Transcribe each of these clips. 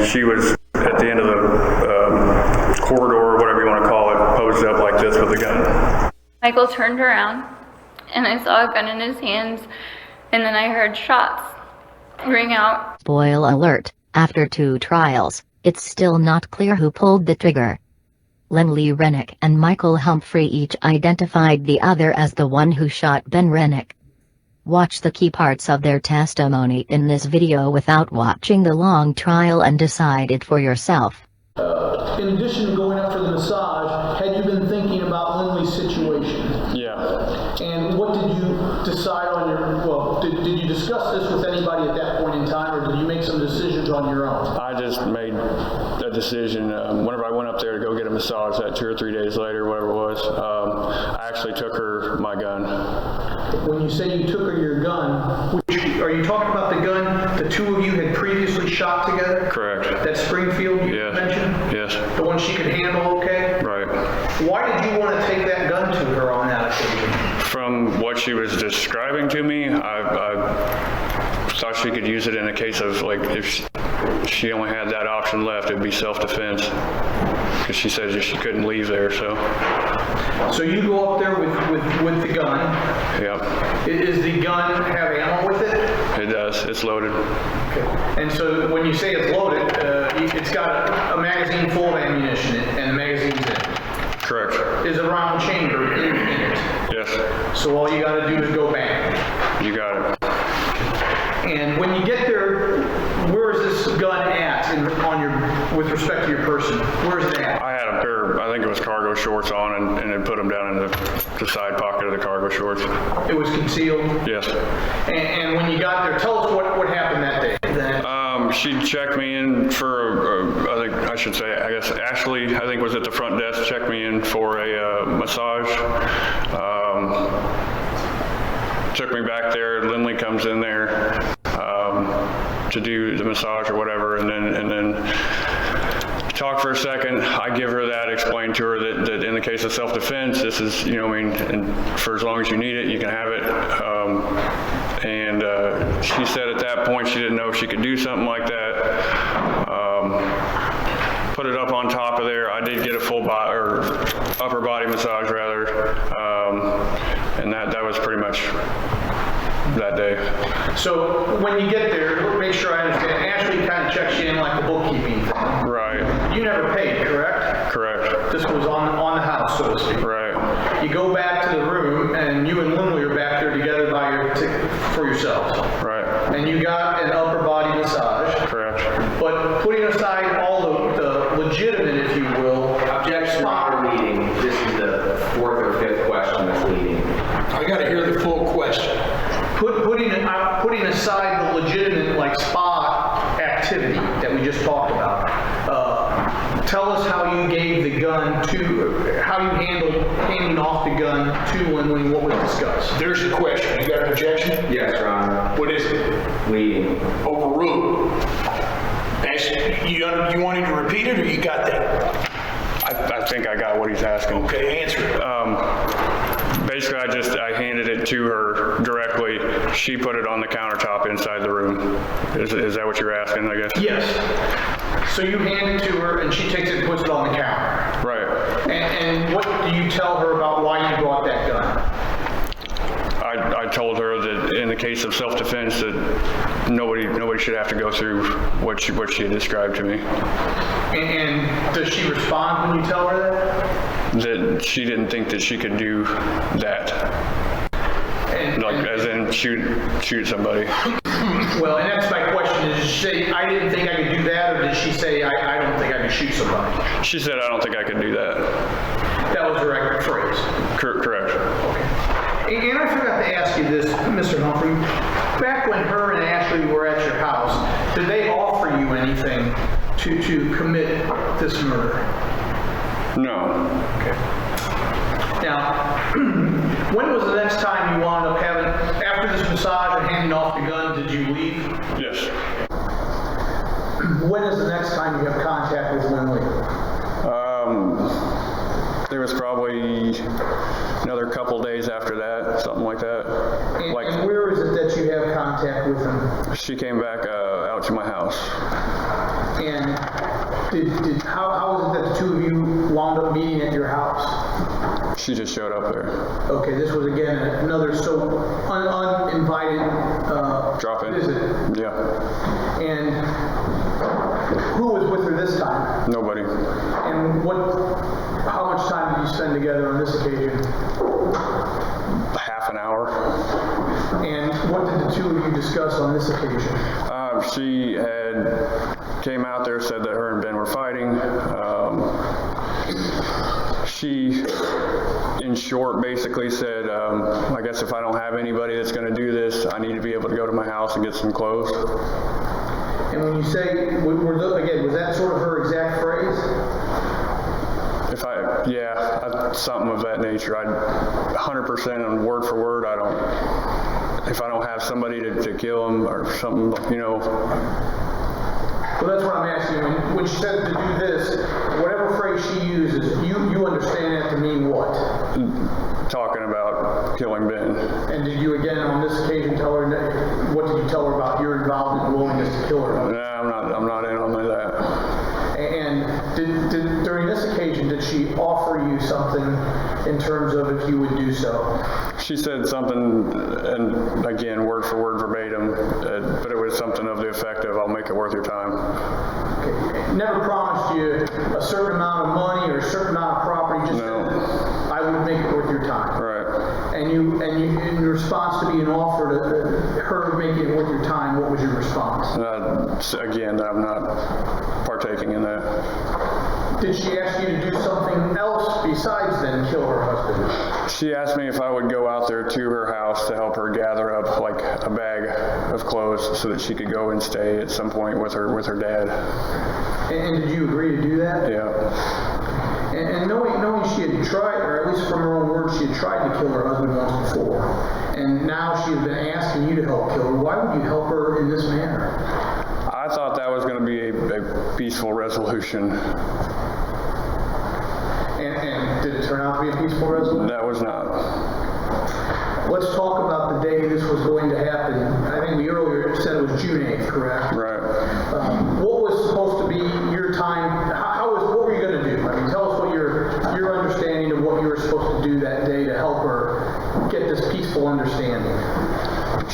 she was at the end of the corridor, or whatever you want to call it, posed up like this with a gun. Micael turned around, and I saw a gun in his hands, and then I heard shots ring out. Spoil alert, after 2 trials, it's still not clear who pulled the trigger. Lynlee Renick and Micael Humphrey each identified the other as the one who shot Ben Renick. Watch the key parts of their testimony in this video without watching the long trial and decide it for yourself. In addition to going up for the massage, had you been thinking about Lynlee's situation? Yeah. And what did you decide on your, did you discuss this with anybody at that point in time, or did you make some decisions on your own? I just made a decision whenever I went up there to go get a massage that 2 or 3 days later, whatever it was. I actually took her my gun. When you say you took her your gun, are you talking about the gun the 2 of you had previously shot together? Correct. That Springfield you mentioned? Yes. The one she could handle okay? Right. Why did you want to take that gun to her on that occasion? From what she was describing to me, I thought she could use it in a case of, like, if she only had that option left, it'd be self-defense. Because she said she couldn't leave there, so. So you go up there with the gun. Yep. Is the gun have ammo with it? It does. It's loaded. Okay. And so when you say it's loaded, it's got a magazine full of ammunition and the magazine's in. Correct. Is a round chamber in it? Yes. So all you got to do is go bang. You got it. And when you get there, where is this gun at with respect to your person? Where's it at? I had a pair, I think it was cargo shorts on, and then put them down in the side pocket of the cargo shorts. It was concealed? Yes. And when you got there, tell us what happened that day. She checked me in for, I guess Ashley, I think was at the front desk, checked me in for a massage. Took me back there. Lynlee comes in there to do the massage or whatever, and then talk for a second. I give her that, explain to her that in the case of self-defense, this is, and for as long as you need it, you can have it. And she said at that point she didn't know if she could do something like that. Put it up on top of there. I did get a full body, or upper body massage rather, and that was pretty much that day. So when you get there, make sure I understand, Ashley kind of checks you in like the bookkeeping thing. Right. You never paid, correct? Correct. This was on the house, so to speak. Right. You go back to the room, and you and Lynlee are back there together for yourselves. Right. And you got an upper body massage. Correct. But putting aside all the legitimate, if you will, objection not leading. This is the 4th or 5th question that's leading. I got to hear the full question. Putting aside the legitimate, like, spa activity that we just talked about, tell us how you gave the gun how you handled handing off the gun to Lynlee, what was discussed. There's the question. You got an objection? Yes, Your Honor. What is it? Leading. Overruled. You wanted to repeat it, or you got that? I think I got what he's asking. Okay, answer it. Basically, I handed it to her directly. She put it on the countertop inside the room. Is that what you're asking, I guess? Yes. So you hand it to her, and she takes it and puts it on the counter. Right. And what do you tell her about why you brought that gun? I told her that in the case of self-defense that nobody should have to go through what she had described to me. And does she respond when you tell her that? That she didn't think that she could do that. As in shoot somebody. Well, and that's my question, is she say, I didn't think I could do that, or did she say, I don't think I could shoot somebody? She said, I don't think I could do that. That was the right phrase? Correct. Okay. And I forgot to ask you this, Mr. Humphrey. Back when her and Ashley were at your house, did they offer you anything to commit this murder? No. Okay. Now, when was the next time you wound up having, after this massage and handing off the gun, did you leave? Yes. When is the next time you have contact with Lynlee? There was probably another couple days after that, something like that. And where is it that you have contact with him? She came back out to my house. And How was it that the two of you wound up meeting at your house? She just showed up there. Okay, this was again another uninvited Drop in. visit. Yeah. And who was with her this time? Nobody. And how much time did you spend together on this occasion? Half an hour. And what did the two of you discuss on this occasion? She came out there, said that her and Ben were fighting. She, in short, basically said, I guess if I don't have anybody that's going to do this, I need to be able to go to my house and get some clothes. And when you say, was that sort of her exact phrase? Something of that nature. 100% on word for word, if I don't have somebody to kill him or something, Well, that's what I'm asking. When she said to do this, whatever phrase she uses, you understand that to mean what? talking about killing Ben. And did you again on this occasion tell her, what did you tell her about your involvement and willingness to kill her? No, I'm not in on that. And during this occasion, did she offer you something in terms of if you would do so? She said something, and again, word for word verbatim, but it was something of the effect of, I'll make it worth your time. Okay. Never promised you a certain amount of money or a certain amount of property, just No. said, I would make it worth your time. Right. And you, in response to being offered her making it worth your time, what was your response? Again, I'm not partaking in that. Did she ask you to do something else besides then kill her husband? She asked me if I would go out there to her house to help her gather up like a bag of clothes so that she could go and stay at some point with her dad. And did you agree to do that? Yeah. And knowing she had tried, or at least from her own words, she had tried to kill her husband once before, and now she has been asking you to help kill her, why would you help her in this manner? I thought that was going to be a peaceful resolution. And did it turn out to be a peaceful resolution? That was not. Let's talk about the day this was going to happen. I think we earlier said it was June 8th, correct? Right. What was supposed to be your time? What were you going to do? I mean, tell us what your understanding of what you were supposed to do that day to help her get this peaceful understanding.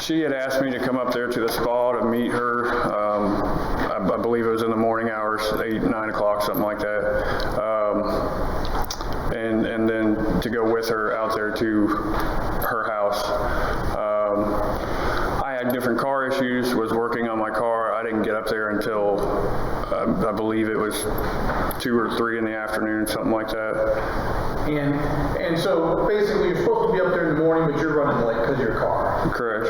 She had asked me to come up there to the spa to meet her. I believe it was in the morning hours, 8, 9 o'clock, something like that. And then to go with her out there to her house. I had different car issues, was working on my car. I didn't get up there until I believe it was 2 or 3 in the afternoon, something like that. And so basically you're supposed to be up there in the morning, but you're running late because of your car. Correct.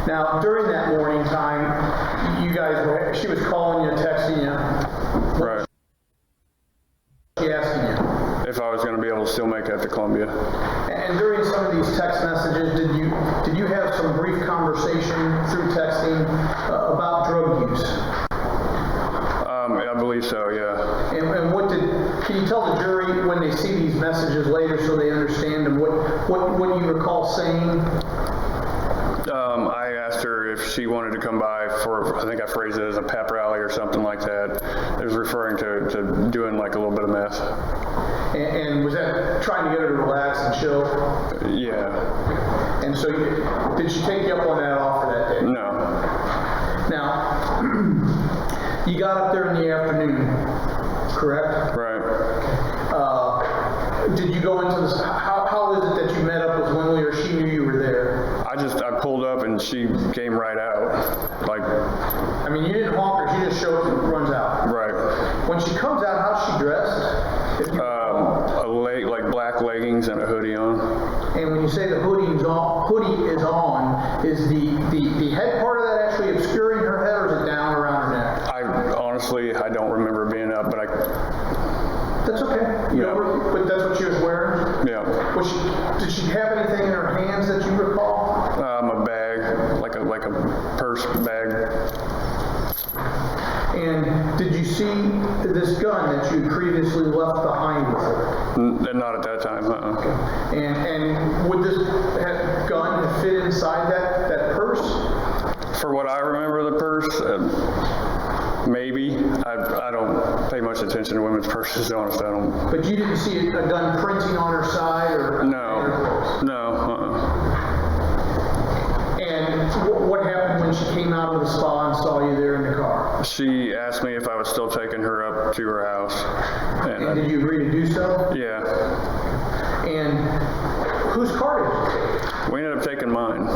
Now, during that morning time, she was calling you, texting you. Right. She asking you. If I was going to be able to still make it to Columbia. And during some of these text messages, did you have some brief conversation through texting about drug use? I believe so, yeah. And can you tell the jury when they see these messages later so they understand them, what you recall saying? I asked her if she wanted to come by for, I think I phrased it as a pep rally or something like that. It was referring to doing like a little bit of meth. And was that trying to get her to relax and chill? Yeah. And so did she take you up on that offer that day? No. Now, you got up there in the afternoon, correct? Right. Did you go into this? How is it that you met up with Lynlee, or she knew you were there? I pulled up and she came right out. I mean, you didn't honk her, she just shows and runs out. Right. When she comes out, how's she dressed? Like black leggings and a hoodie on. And when you say the hoodie is on, is the head part of that actually obscuring her head, or is it down around her neck? Honestly, I don't remember being up, but That's okay. But that's what she was wearing? Yeah. Did she have anything in her hands that you recall? A bag, like a purse bag. And did you see this gun that you previously left behind with her? Not at that time, And would this gun fit inside that purse? For what I remember of the purse, Maybe. I don't pay much attention to women's purses, honestly. I don't. But you didn't see a gun printing on her side or? No. And what happened when she came out of the spa and saw you there in the car? She asked me if I was still taking her up to her house. And did you agree to do so? Yeah. And whose car did you take? We ended up taking mine.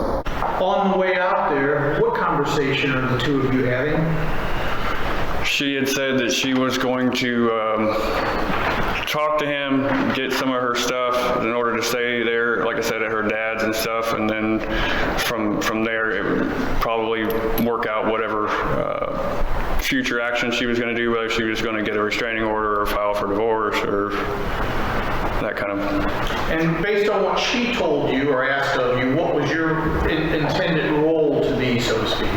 On the way out there, what conversation are the two of you having? She had said that she was going to talk to him, get some of her stuff in order to stay there, like I said, at her dad's and stuff, and then from there it would probably work out whatever future action she was going to do, whether she was going to get a restraining order or file for divorce or that kind of. And based on what she told you or asked of you, what was your intended role to be, so to speak?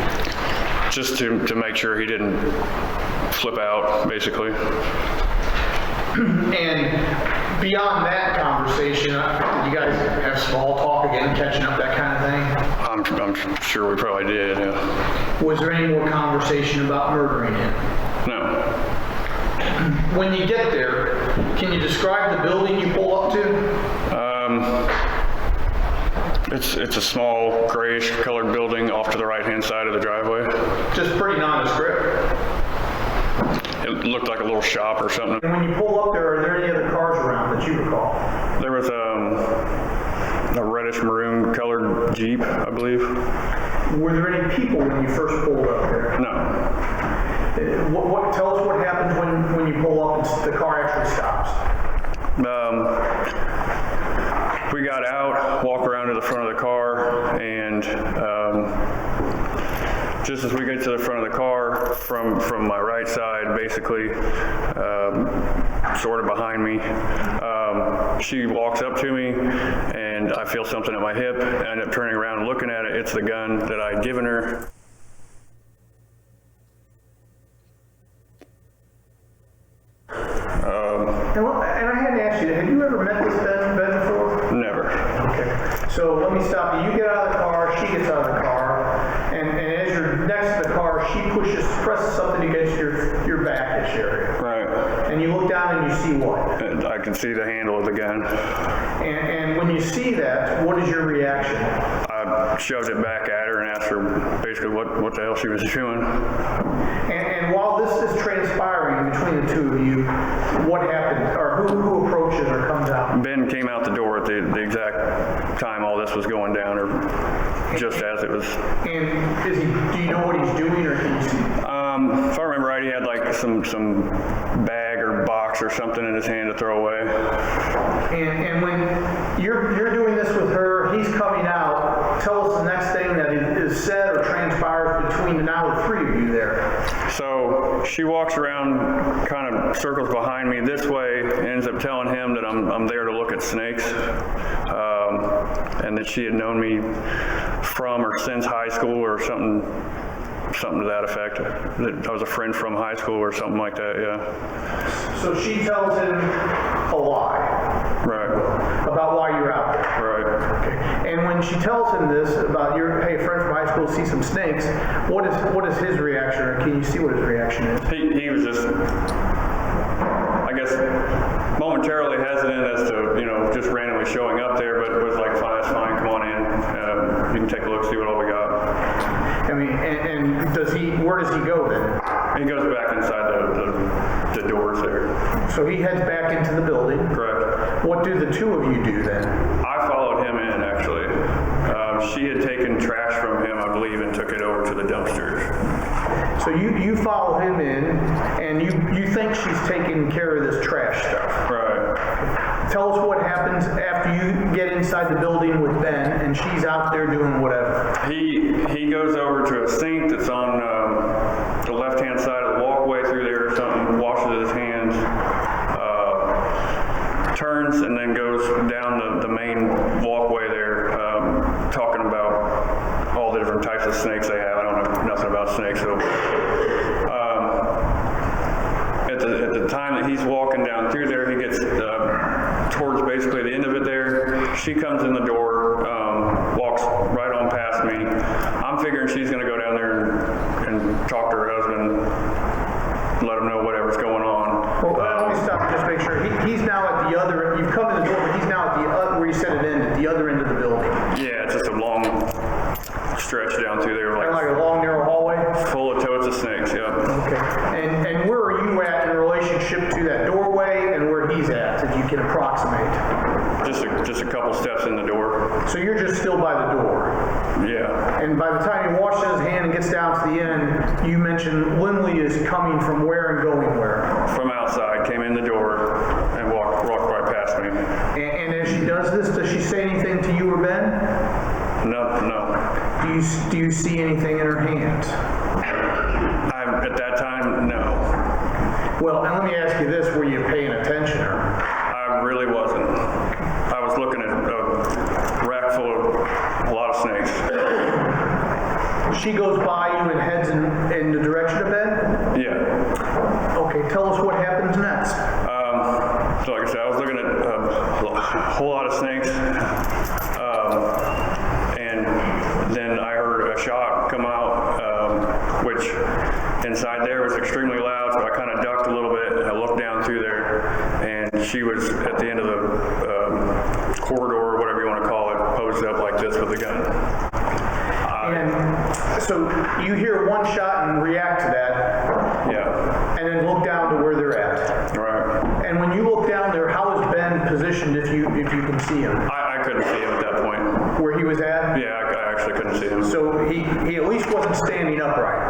Just to make sure he didn't flip out, basically. And beyond that conversation, did you guys have small talk again, catching up, that kind of thing? I'm sure we probably did, yeah. Was there any more conversation about murdering him? No. When you get there, can you describe the building you pull up to? It's a small grayish colored building off to the right-hand side of the driveway. Just pretty nondescript. It looked like a little shop or something. And when you pull up there, are there any other cars around that you recall? There was a reddish maroon colored Jeep, I believe. Were there any people when you first pulled up there? No. Tell us what happens when you pull up and the car actually stops. We got out, walked around to the front of the car, and just as we get to the front of the car, from my right side, basically, sort of behind me, she walks up to me, and I feel something at my hip. I end up turning around and looking at it. It's the gun that I'd given her. And I had to ask you, have you ever met this Ben before? Never. Okay. So let me stop you. You get out of the car, she gets out of the car, and as you're next to the car, she presses something against your back-ish area. Right. And you look down and you see what? And I can see the handle of the gun. And when you see that, what is your reaction? I shoved it back at her and asked her basically what the hell she was doing. And while this is transpiring between the two of you, what happened, or who approaches or comes out? Ben came out the door at the exact time all this was going down, or just as it was. And do you know what he's doing, or can you see? If I remember right, he had like some bag or box or something in his hand to throw away. And when you're doing this with her, he's coming out. Tell us the next thing that is said or transpires between now the three of you there. So she walks around, kind of circles behind me this way, and ends up telling him that I'm there to look at snakes, and that she had known me from or since high school or something to that effect. That I was a friend from high school or something like that, yeah. So she tells him a lie. Right. About why you're out there. Right. Okay. And when she tells him this about hey, a friend from high school, see some snakes, what is his reaction, or can you see what his reaction is? He was just, I guess, momentarily hesitant as to, just randomly showing up there, but was like, fine, that's fine, come on in. You can take a look, see what all we got. I mean, and where does he go then? He goes back inside the doors there. So he heads back into the building. Correct. What do the two of you do then? I followed him in, actually. She had taken trash from him, I believe, and took it over to the dumpsters. So you follow him in, and you think she's taking care of this trash stuff. Right. Tell us what happens after you get inside the building with Ben, and she's out there doing whatever. He goes over to a sink that's on the left-hand side of the walkway through there or something, washes his hands, turns, and then goes down the main walkway there, talking about all the different types of snakes they have. I don't know nothing about snakes, so at the time that he's walking down through there, he gets towards basically the end of it there. She comes in the door, walks right on past me. I'm figuring she's going to go down there and talk to her husband let them know whatever's going on. Well, let me stop and just make sure. He's now at the other, you've come in the door, but he's now at the other, where you said it ended, the other end of the building. Yeah, it's just a long stretch down through there, Kind of like like a long, narrow hallway? full of toads of snakes, yep. Okay. And where are you at in relationship to that doorway and where he's at, if you can approximate? Just a couple steps in the door. So you're just still by the door? Yeah, And by the time he washes his hand and gets down to the end, you mentioned Lynlee is coming from where and going where? from outside, came in the door and walked right past me. And as she does this, does she say anything to you or Ben? No. Do you see anything in her hands? At that time, no. Well, and let me ask you this, were you paying attention or? I really wasn't. I was looking at a rack full of a lot of snakes. She goes by you and heads in the direction of Ben? Yeah. Okay, tell us what happens next. So like I said, I was looking at a whole lot of snakes. And then I heard a shot come out, which inside there was extremely loud, so I kind of ducked a little bit and I looked down through there, and she was at the end of the corridor, or whatever you want to call it, posed up like this with a gun. And so you hear one shot and react to that, Yeah, and then look down to where they're at. right. And when you look down there, how is Ben positioned if you can see him? I couldn't see him at that point. Where he was at? Yeah, I actually couldn't see him. So he at least wasn't standing upright.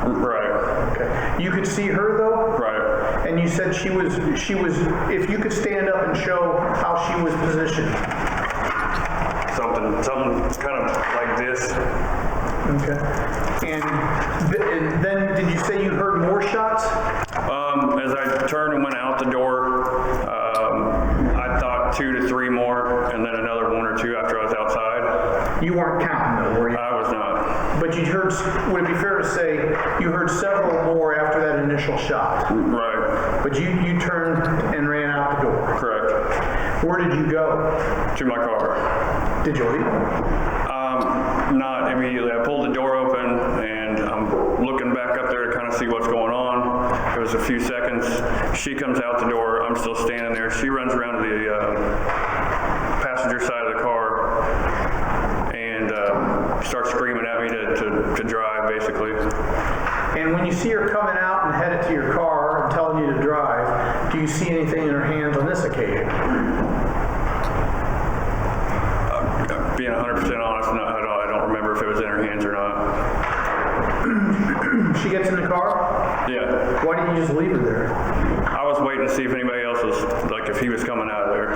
Right, Okay. You could see her though? right. And you said she was, if you could stand up and show how she was positioned. Something kind of like this. Okay. And then did you say you heard more shots? As I turned and went out the door, I thought 2 to 3 more, and then another 1 or 2 after I was outside. You weren't counting though, were you? I was not. But you heard, would it be fair to say you heard several more after that initial shot? Right. But you turned and ran out the door. Correct. Where did you go? To my car. Did you leave? Not immediately. I pulled the door open, and I'm looking back up there to kind of see what's going on. It was a few seconds. She comes out the door. I'm still standing there. She runs around to the passenger side of the car and starts screaming at me to drive, basically. And when you see her coming out and headed to your car and telling you to drive, do you see anything in her hands on this occasion? Being 100% honest, no, I don't remember if it was in her hands or not. She gets in the car? Yeah. Why didn't you just leave her there? I was waiting to see if anybody else was, like, if he was coming out of there.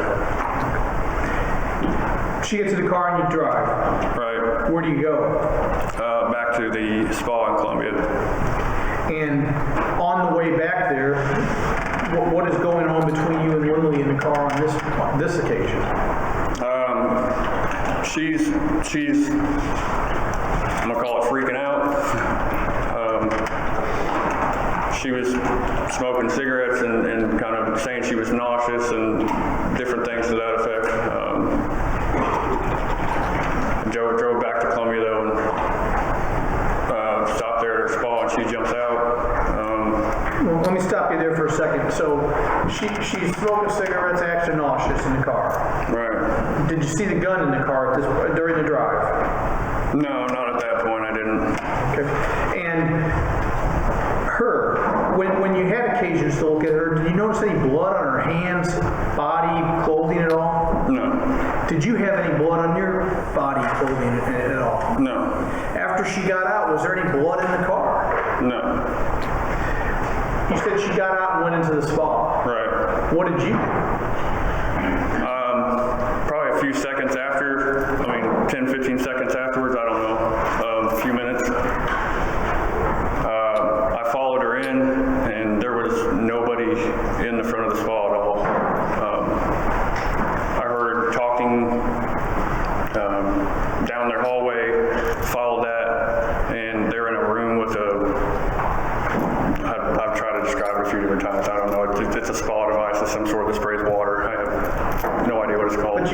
She gets in the car and you drive. Right. Where do you go? Back to the spa in Columbia. And on the way back there, what is going on between you and Lynlee in the car on this occasion? She's I'm gonna call it freaking out. She was smoking cigarettes and kind of saying she was nauseous and different things to that effect. Drove back to Columbia though and stopped there at her spa, and she jumps out. Well, let me stop you there for a second. So she's smoking cigarettes, acting nauseous in the car. Right. Did you see the gun in the car during the drive? No, not at that point. I didn't. Okay. And her, when you had occasions to look at her, did you notice any blood on her hands, body, clothing at all? No. Did you have any blood on your body, clothing at all? No. After she got out, was there any blood in the car? No. You said she got out and went into the spa. Right. What did you do? Probably a few seconds after, 10, 15 seconds afterwards, I don't know, a few minutes. I followed her in, and there was nobody in the front of the spa at all. I heard talking down their hallway, followed that, and they're in a room with I've tried to describe it a few different times. I don't know. It's a spa device of some sort that sprays water. I have no idea what it's called. But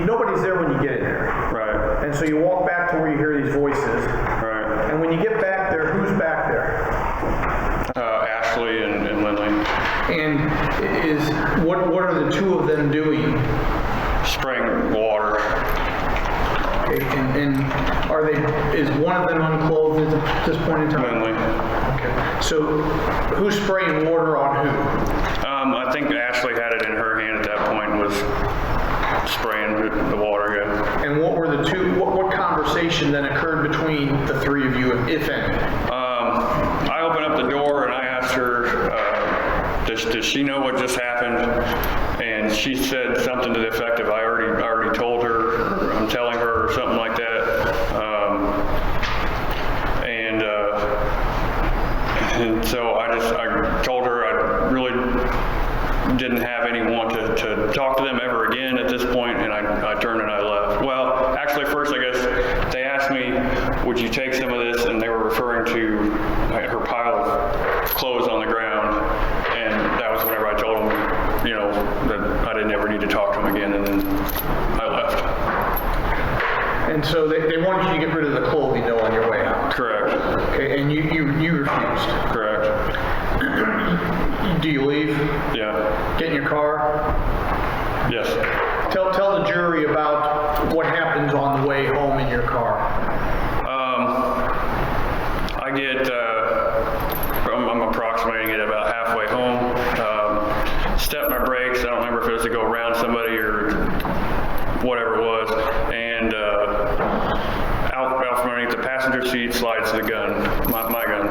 nobody's there when you get in there. Right. And so you walk back to where you hear these voices. Right. And when you get back there, who's back there? Ashley Billy and Lynlee. And what are the two of them doing? Spraying water. Okay, and is one of them unclothed at this point in time? Lynlee. Okay. So who's spraying water on who? I think Ashley had it in her hand at that point and was spraying the water, yeah. And what were the two, what conversation then occurred between the three of you, if any? I opened up the door and I asked her, does she know what just happened? And she said something to the effect of, I already told her, or I'm telling her, or something like that. And so I told her I really didn't have anyone to talk to them ever again at this point, and I turned and I left. Well, actually, first I guess they asked me, would you take some of this? And they were referring to her pile of clothes on the ground, and that was whenever I told them, that I didn't ever need to talk to them again, and then I left. And so they wanted you to get rid of the clothing though on your way out? Correct. Okay, and you refused? Correct. Do you leave? Yeah. Get in your car? Yes. Tell the jury about what happens on the way home in your car. I'm approximating it about halfway home. Stepped my brakes. I don't remember if it was to go around somebody or whatever it was. And out from underneath the passenger seat slides the gun, my gun.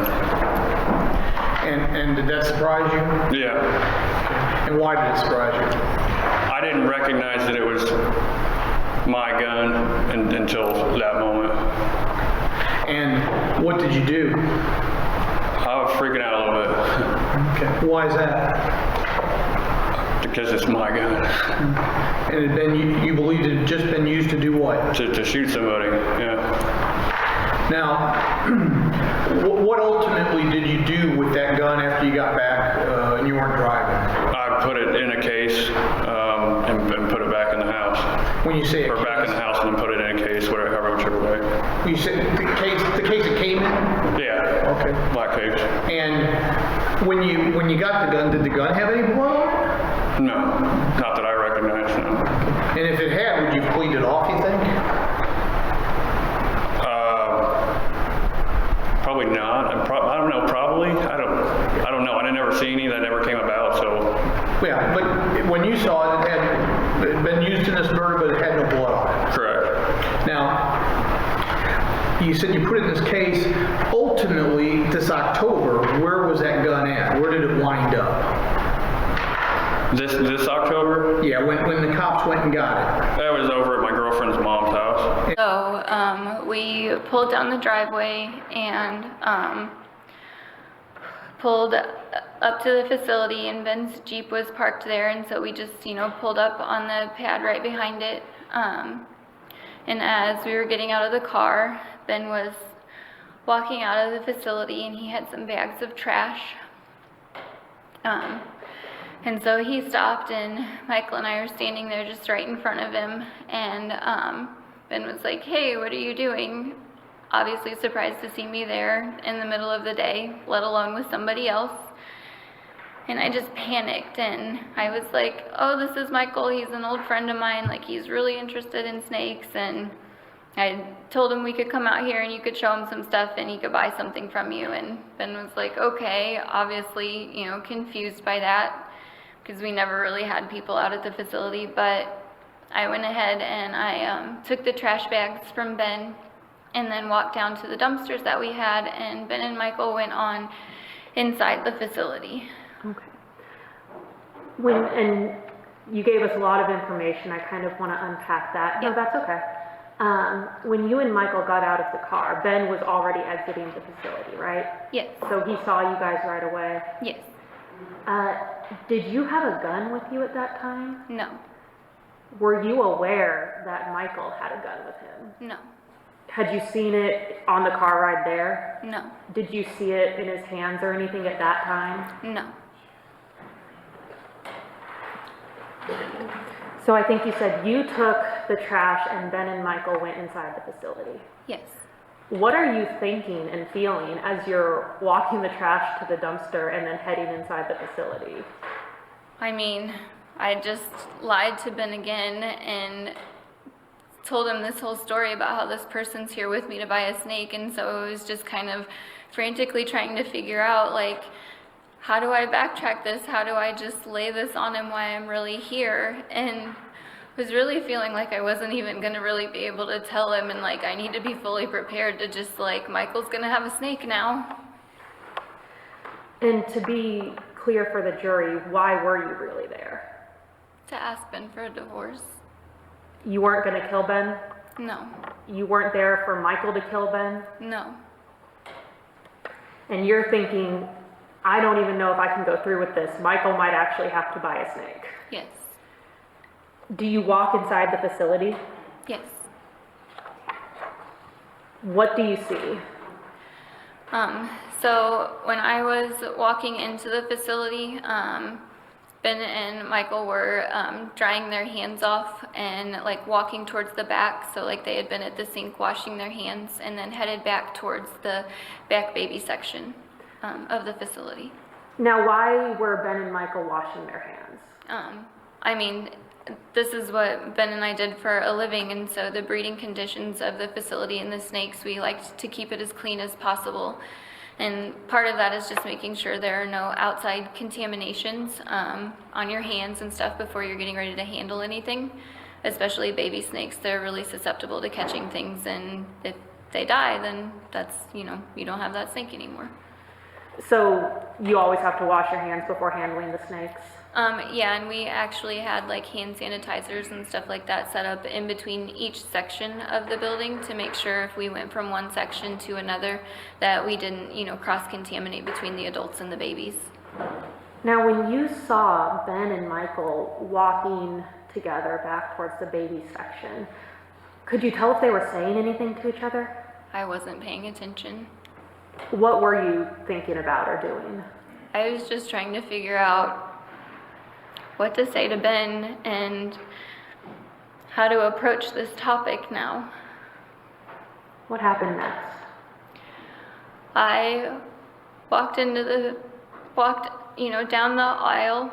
And did that surprise you? Yeah. And why did it surprise you? I didn't recognize that it was my gun until that moment. And what did you do? I was freaking out a little bit. Okay. Why is that? Because it's my gun. And it had been, you believed it had just been used to do what? To shoot somebody, yeah. Now, what ultimately did you do with that gun after you got back and you weren't driving? I put it in a case and put it back in the house. When you say Or back in the house and then put it in a case, whichever way. When you said the case it came in? Yeah. Okay. Black case. And when you got the gun, did the gun have any blood on it? No, not that I recognize, no. And if it had, would you have cleaned it off, you think? Probably not. I don't know, probably. I don't know. I didn't ever see any. That never came about, so. Yeah, but when you saw it, it had been used in this murder, but it had no blood on it. Correct. Now, you said you put it in this case. Ultimately, this October, where was that gun at? Where did it wind up? This October? Yeah, when the cops went and got it. That was over at my girlfriend's mom's house. So we pulled down the driveway and pulled up to the facility, and Ben's Jeep was parked there, and so we just, pulled up on the pad right behind it. And as we were getting out of the car, Ben was walking out of the facility and he had some bags of trash. And so he stopped, and Micael and I were standing there just right in front of him, and Ben was like, "Hey, what are you doing?" Obviously surprised to see me there in the middle of the day, let alone with somebody else. And I just panicked, and I was like, "Oh, this is Micael. He's an old friend of mine. Like, he's really interested in snakes." And I told him we could come out here and you could show him some stuff and he could buy something from you. And Ben was like, "Okay," obviously, confused by that, because we never really had people out at the facility. But I went ahead and I took the trash bags from Ben and then walked down to the dumpsters that we had, and Ben and Micael went on inside the facility. Okay. And you gave us a lot of information. I kind of want to unpack that. No, that's okay. When you and Micael got out of the car, Ben was already exiting the facility, right? Yes. So he saw you guys right away? Yes. Did you have a gun with you at that time? No. Were you aware that Micael had a gun with him? No. Had you seen it on the car ride there? No. Did you see it in his hands or anything at that time? No. So I think you said you took the trash and Ben and Micael went inside the facility. Yes. What are you thinking and feeling as you're walking the trash to the dumpster and then heading inside the facility? I mean, I just lied to Ben again and told him this whole story about how this person's here with me to buy a snake, and so it was just kind of frantically trying to figure out, like, how do I backtrack this? How do I just lay this on him why I'm really here? And was really feeling like I wasn't even gonna really be able to tell him, and like I need to be fully prepared to just like, Michael's gonna have a snake now. And to be clear for the jury, why were you really there? To ask Ben for a divorce. You weren't gonna kill Ben? No, You weren't there for Michael to kill Ben? no, And you're thinking, I don't even know if I can go through with this. Michael might actually have to buy a snake. yes, Do you walk inside the facility? yes. What do you see? So when I was walking into the facility, Ben and Michael were drying their hands off and like walking towards the back. So like they had been at the sink washing their hands and then headed back towards the back baby section of the facility. Now, why were Ben and Michael washing their hands? I mean, this is what Ben and I did for a living, and so the breeding conditions of the facility and the snakes, we liked to keep it as clean as possible. And part of that is just making sure there are no outside contaminations on your hands and stuff before you're getting ready to handle anything, especially baby snakes. They're really susceptible to catching things, and if they die, then that's, you know, you don't have that snake anymore. So you always have to wash your hands before handling the snakes? Yeah, and we actually had like hand sanitizers and stuff like that set up in between each section of the building to make sure if we went from one section to another that we didn't, you know, cross-contaminate between the adults and the babies. Now, when you saw Ben and Michael walking together back towards the baby section, could you tell if they were saying anything to each other? I wasn't paying attention. What were you thinking about or doing? I was just trying to figure out what to say to Ben and how to approach this topic now. What happened next? I walked, you know, down the aisle,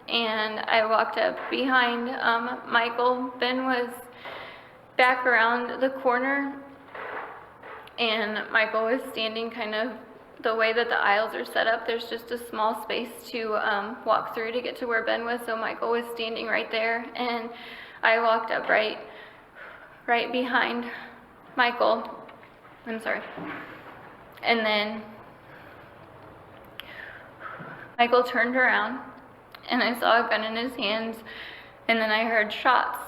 and I walked up behind Michael. Ben was back around the corner, and Michael was standing kind of the way that the aisles are set up. There's just a small space to walk through to get to where Ben was, so Michael was standing right there, and I walked up right behind Michael. I'm sorry. And then Michael turned around, and I saw a gun in his hands, and then I heard shots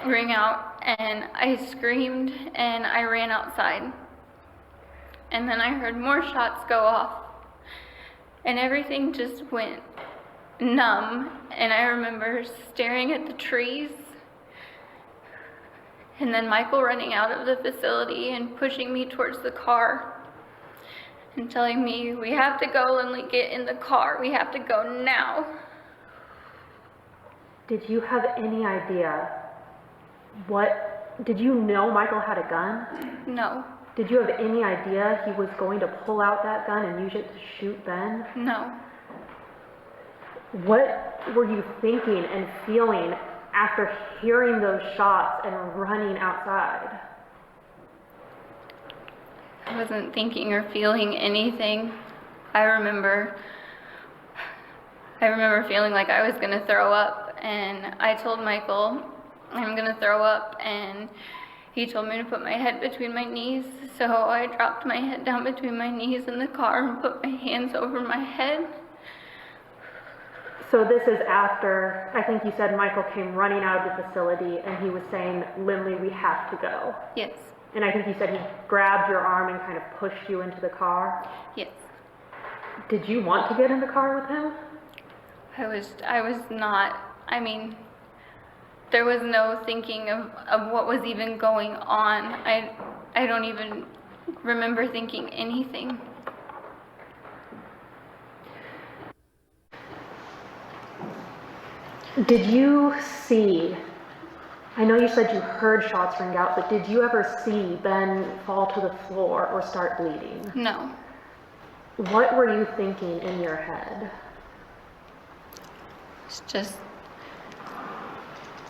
ring out, and I screamed, and I ran outside. And then I heard more shots go off, and everything just went numb, and I remember staring at the trees, and then Michael running out of the facility and pushing me towards the car and telling me, "We have to go, Lynlee, get in the car, we have to go now." Did you have any idea did you know Michael had a gun? No, Did you have any idea he was going to pull out that gun and use it to shoot Ben? no. What were you thinking and feeling after hearing those shots and running outside? I wasn't thinking or feeling anything. I remember feeling like I was gonna throw up, and I told Michael, "I'm gonna throw up," and he told me to put my head between my knees, so I dropped my head down between my knees in the car and put my hands over my head. So this is after, I think you said Michael came running out of the facility and he was saying, "Lynlee, we have to go." Yes, And I think you said he grabbed your arm and kind of pushed you into the car. yes. Did you want to get in the car with him? I was not, I mean, there was no thinking of what was even going on. I don't even remember thinking anything. Did you see I know you said you heard shots ring out, but did you ever see Ben fall to the floor or start bleeding? No. What were you thinking in your head? It's just,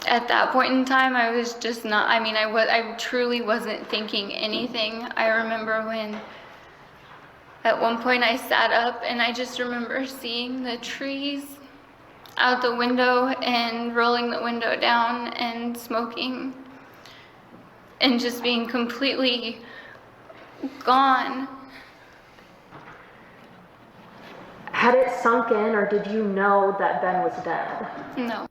at that point in time, I was just not, I truly wasn't thinking anything. I remember when, at one point I sat up and I just remember seeing the trees out the window and rolling the window down and smoking and just being completely gone. Had it sunk in, or did you know that Ben was dead? No.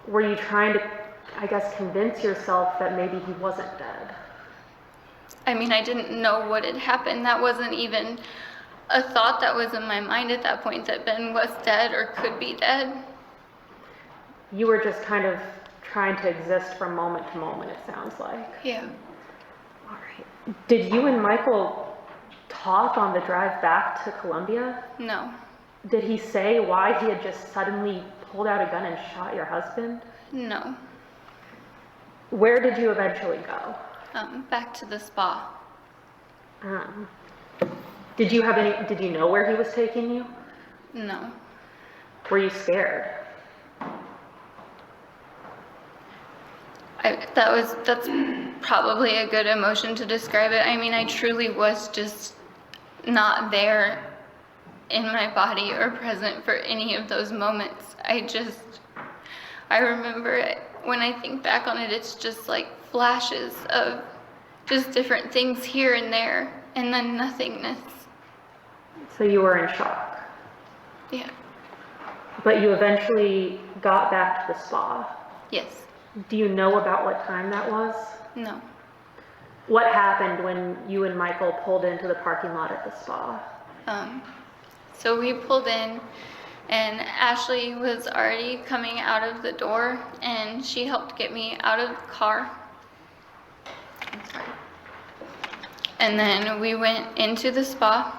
Were you trying to, I guess, convince yourself that maybe he wasn't dead? I didn't know what had happened. That wasn't even a thought that was in my mind at that point, that Ben was dead or could be dead. You were just kind of trying to exist from moment to moment, it sounds like. Yeah. All right. Did you and Micael talk on the drive back to Columbia? No. Did he say why he had just suddenly pulled out a gun and shot your husband? No. Where did you eventually go? Back to the spa. Did you know where he was taking you? No. Were you scared? That's probably a good emotion to describe it. I truly was just not there in my body or present for any of those moments. I remember it, when I think back on it, it's just like flashes of just different things here and there, and then nothingness. So you were in shock. Yeah. But you eventually got back to the spa. Yes. Do you know about what time that was? No. What happened when you and Micael pulled into the parking lot at the spa? So we pulled in, and Ashley was already coming out of the door, and she helped get me out of the car. I'm sorry. And then we went into the spa,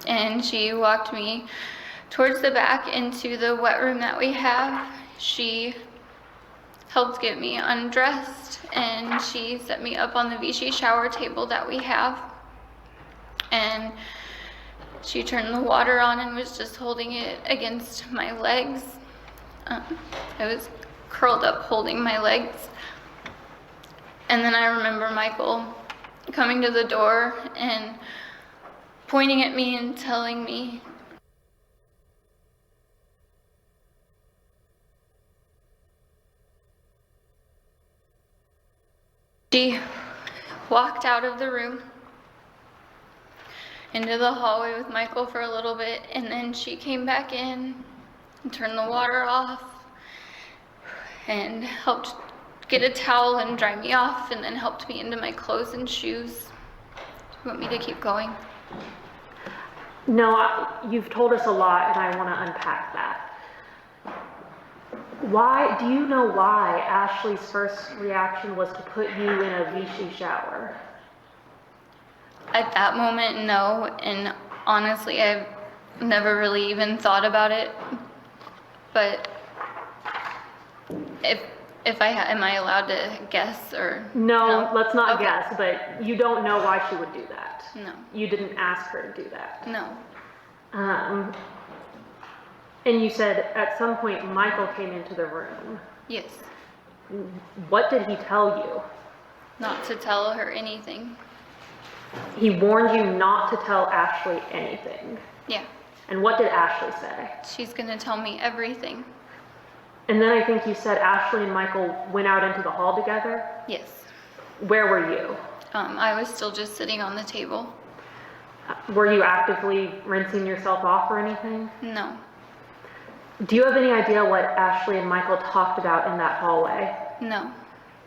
and she walked me towards the back into the wet room that we have. She helped get me undressed, and she set me up on the Vichy shower table that we have. And she turned the water on and was just holding it against my legs. I was curled up holding my legs. And then I remember Micael coming to the door and pointing at me and telling me, she walked out of the room into the hallway with Micael for a little bit, and then she came back in and turned the water off and helped get a towel and dry me off, and then helped me into my clothes and shoes. Do you want me to keep going? No, you've told us a lot, and I want to unpack that. Do you know why Ashley's first reaction was to put you in a Vichy shower? At that moment, no, and honestly, I've never really even thought about it. But am I allowed to guess or? No, let's not Okay. guess, but you don't know why she would do that. No. You didn't ask her to do that. No. And you said at some point Micael came into the room. Yes. What did he tell you? Not to tell her anything. He warned you not to tell Ashley anything. Yeah. And what did Ashley say? She's gonna tell me everything. And then I think you said Ashley and Micael went out into the hall together? Yes. Where were you? I was still just sitting on the table. Were you actively rinsing yourself off or anything? No. Do you have any idea what Ashley and Micael talked about in that hallway? No.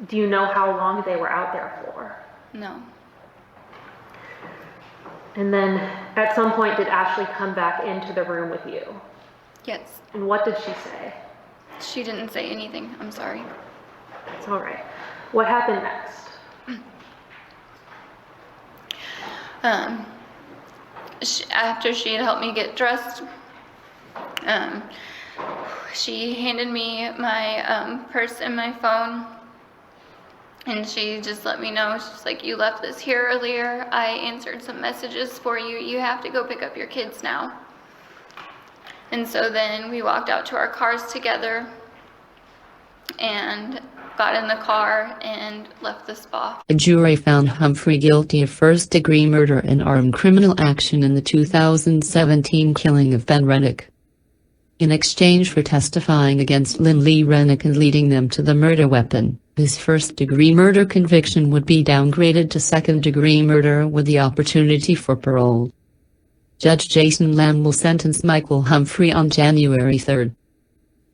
Do you know how long they were out there for? No. And then at some point did Ashley come back into the room with you? Yes. And what did she say? She didn't say anything. I'm sorry. It's all right. What happened next? After she had helped me get dressed, she handed me my purse and my phone, And she just let me know, she's like, you left this here earlier. I answered some messages for you. You have to go pick up your kids now. And so then we walked out to our cars together and got in the car and left the spa. A jury found Humphrey guilty of first-degree murder and armed criminal action in the 2017 killing of Ben Renick. In exchange for testifying against Lynlee Renick and leading them to the murder weapon, his first-degree murder conviction would be downgraded to second-degree murder with the opportunity for parole. Judge Jason Lamb will sentence Micael Humphrey on January 3.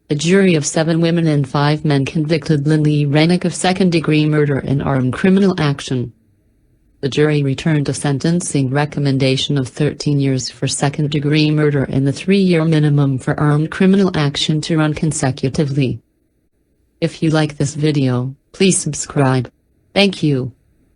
A jury of 7 women and 5 men convicted Lynlee Renick of second-degree murder and armed criminal action. The jury returned a sentencing recommendation of 13 years for second-degree murder and the 3-year minimum for armed criminal action to run consecutively. If you like this video, please subscribe. Thank you.